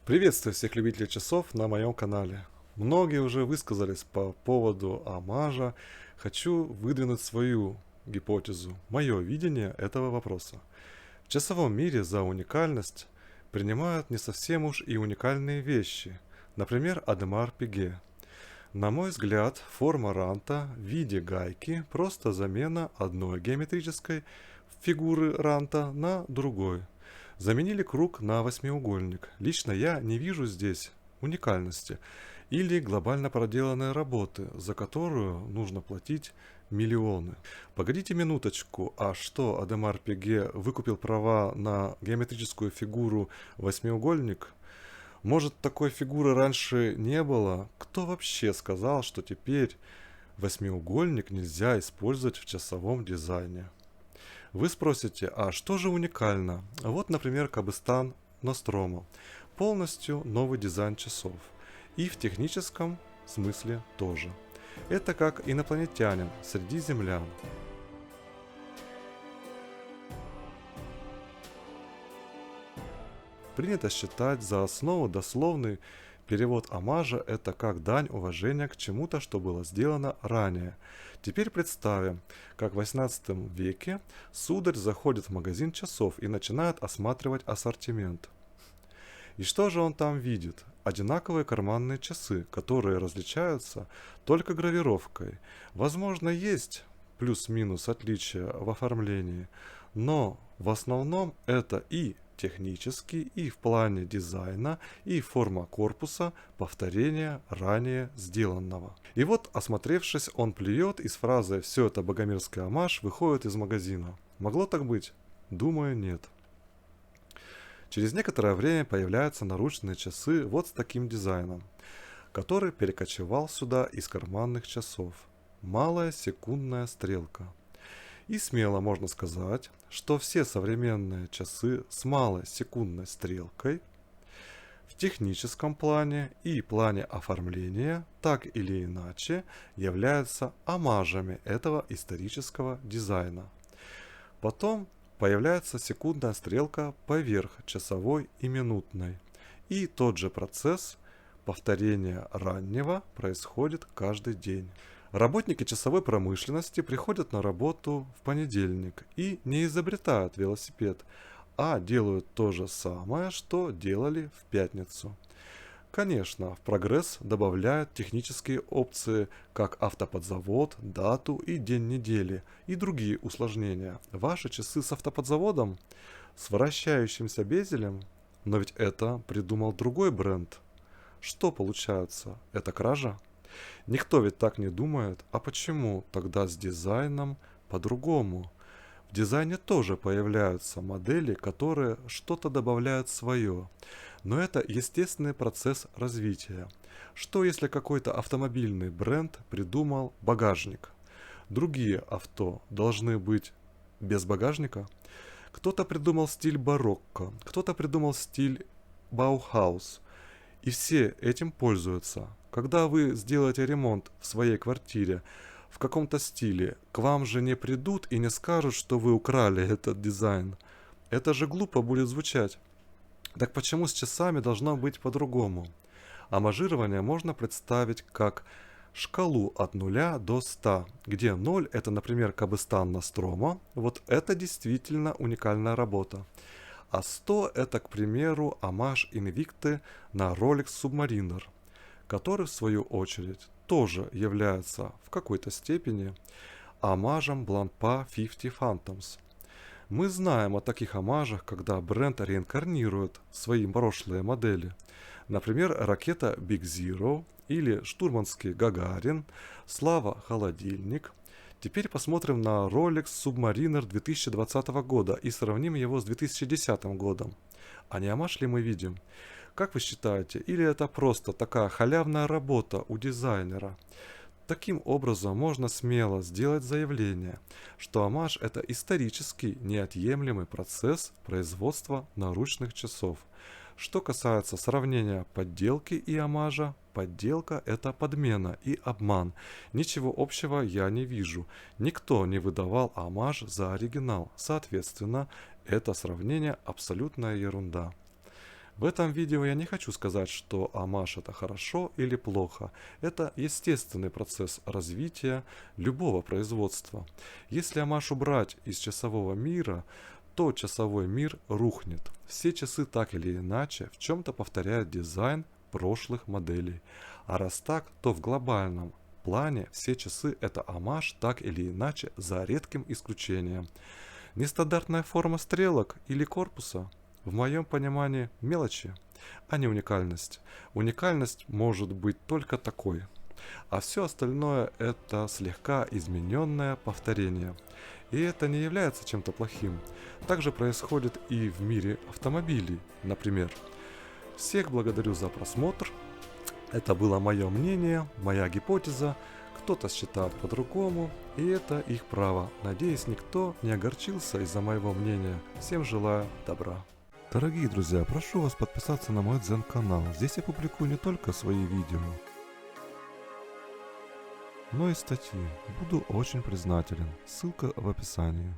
Приветствую всех любителей часов на моем канале. Многие уже высказались по поводу омажа. Хочу выдвинуть свою гипотезу, мое видение этого вопроса. В часовом мире за уникальность принимают не совсем уж и уникальные вещи. Например, Адемар Пиге. На мой взгляд, форма ранта в виде гайки просто замена одной геометрической фигуры ранта на другой. Заменили круг на восьмиугольник. Лично я не вижу здесь уникальности или глобально проделанной работы, за которую нужно платить миллионы. Погодите минуточку, а что, Адемар Пиге выкупил права на геометрическую фигуру восьмиугольник? Может, такой фигуры раньше не было? Кто вообще сказал, что теперь восьмиугольник нельзя использовать в часовом дизайне? Вы спросите, а что же уникально? Вот, например, Кабыстан Ностромо. Полностью новый дизайн часов. И в техническом смысле тоже. Это как инопланетянин среди землян. Принято считать за основу дословный перевод омажа – это как дань уважения к чему-то, что было сделано ранее. Теперь представим, как в 18 веке сударь заходит в магазин часов и начинает осматривать ассортимент. И что же он там видит? Одинаковые карманные часы, которые различаются только гравировкой. Возможно, есть плюс-минус отличия в оформлении, но в основном это и технически, и в плане дизайна, и форма корпуса повторение ранее сделанного. И вот, осмотревшись, он плюет и с фразой «все это богомерзкий омаж» выходит из магазина. Могло так быть? Думаю, нет. Через некоторое время появляются наручные часы вот с таким дизайном, который перекочевал сюда из карманных часов. Малая секундная стрелка. И смело можно сказать, что все современные часы с малой секундной стрелкой в техническом плане и плане оформления так или иначе являются омажами этого исторического дизайна. Потом появляется секундная стрелка поверх часовой и минутной. И тот же процесс повторения раннего происходит каждый день. Работники часовой промышленности приходят на работу в понедельник и не изобретают велосипед, а делают то же самое, что делали в пятницу. Конечно, в прогресс добавляют технические опции, как автоподзавод, дату и день недели, и другие усложнения. Ваши часы с автоподзаводом, с вращающимся безелем, но ведь это придумал другой бренд. Что получается? Это кража? Никто ведь так не думает, а почему тогда с дизайном по-другому? В дизайне тоже появляются модели, которые что-то добавляют свое. Но это естественный процесс развития. Что если какой-то автомобильный бренд придумал багажник? Другие авто должны быть без багажника? Кто-то придумал стиль барокко, кто-то придумал стиль Баухаус. И все этим пользуются. Когда вы сделаете ремонт в своей квартире в каком-то стиле, к вам же не придут и не скажут, что вы украли этот дизайн. Это же глупо будет звучать. Так почему с часами должно быть по-другому? Амажирование можно представить как шкалу от 0 до 100, где 0 это, например, Кабыстан Ностромо, вот это действительно уникальная работа. А 100 это, к примеру, омаж Invicte на Rolex Submariner, который в свою очередь тоже является в какой-то степени омажем Blancpain 50 Phantoms. Мы знаем о таких омажах, когда бренд реинкарнирует свои прошлые модели. Например, ракета Big Zero или штурманский Гагарин, Слава Холодильник. Теперь посмотрим на Rolex Submariner 2020 года и сравним его с 2010 годом. А не омаж ли мы видим? Как вы считаете, или это просто такая халявная работа у дизайнера? Таким образом, можно смело сделать заявление, что омаж – это исторический неотъемлемый процесс производства наручных часов. Что касается сравнения подделки и омажа, подделка – это подмена и обман. Ничего общего я не вижу. Никто не выдавал омаж за оригинал. Соответственно, это сравнение абсолютная ерунда. В этом видео я не хочу сказать, что омаж это хорошо или плохо. Это естественный процесс развития любого производства. Если омаж убрать из часового мира, то часовой мир рухнет. Все часы так или иначе в чем-то повторяют дизайн прошлых моделей. А раз так, то в глобальном плане все часы это омаж так или иначе, за редким исключением. Нестандартная форма стрелок или корпуса в моем понимании мелочи, а не уникальность. Уникальность может быть только такой, а все остальное это слегка измененное повторение. И это не является чем-то плохим. Также происходит и в мире автомобилей, например. Всех благодарю за просмотр. Это было мое мнение, моя гипотеза. Кто-то считает по-другому, и это их право. Надеюсь, никто не огорчился из-за моего мнения. Всем желаю добра. Дорогие друзья, прошу вас подписаться на мой дзен-канал. Здесь я публикую не только свои видео, но и статьи. Буду очень признателен. Ссылка в описании.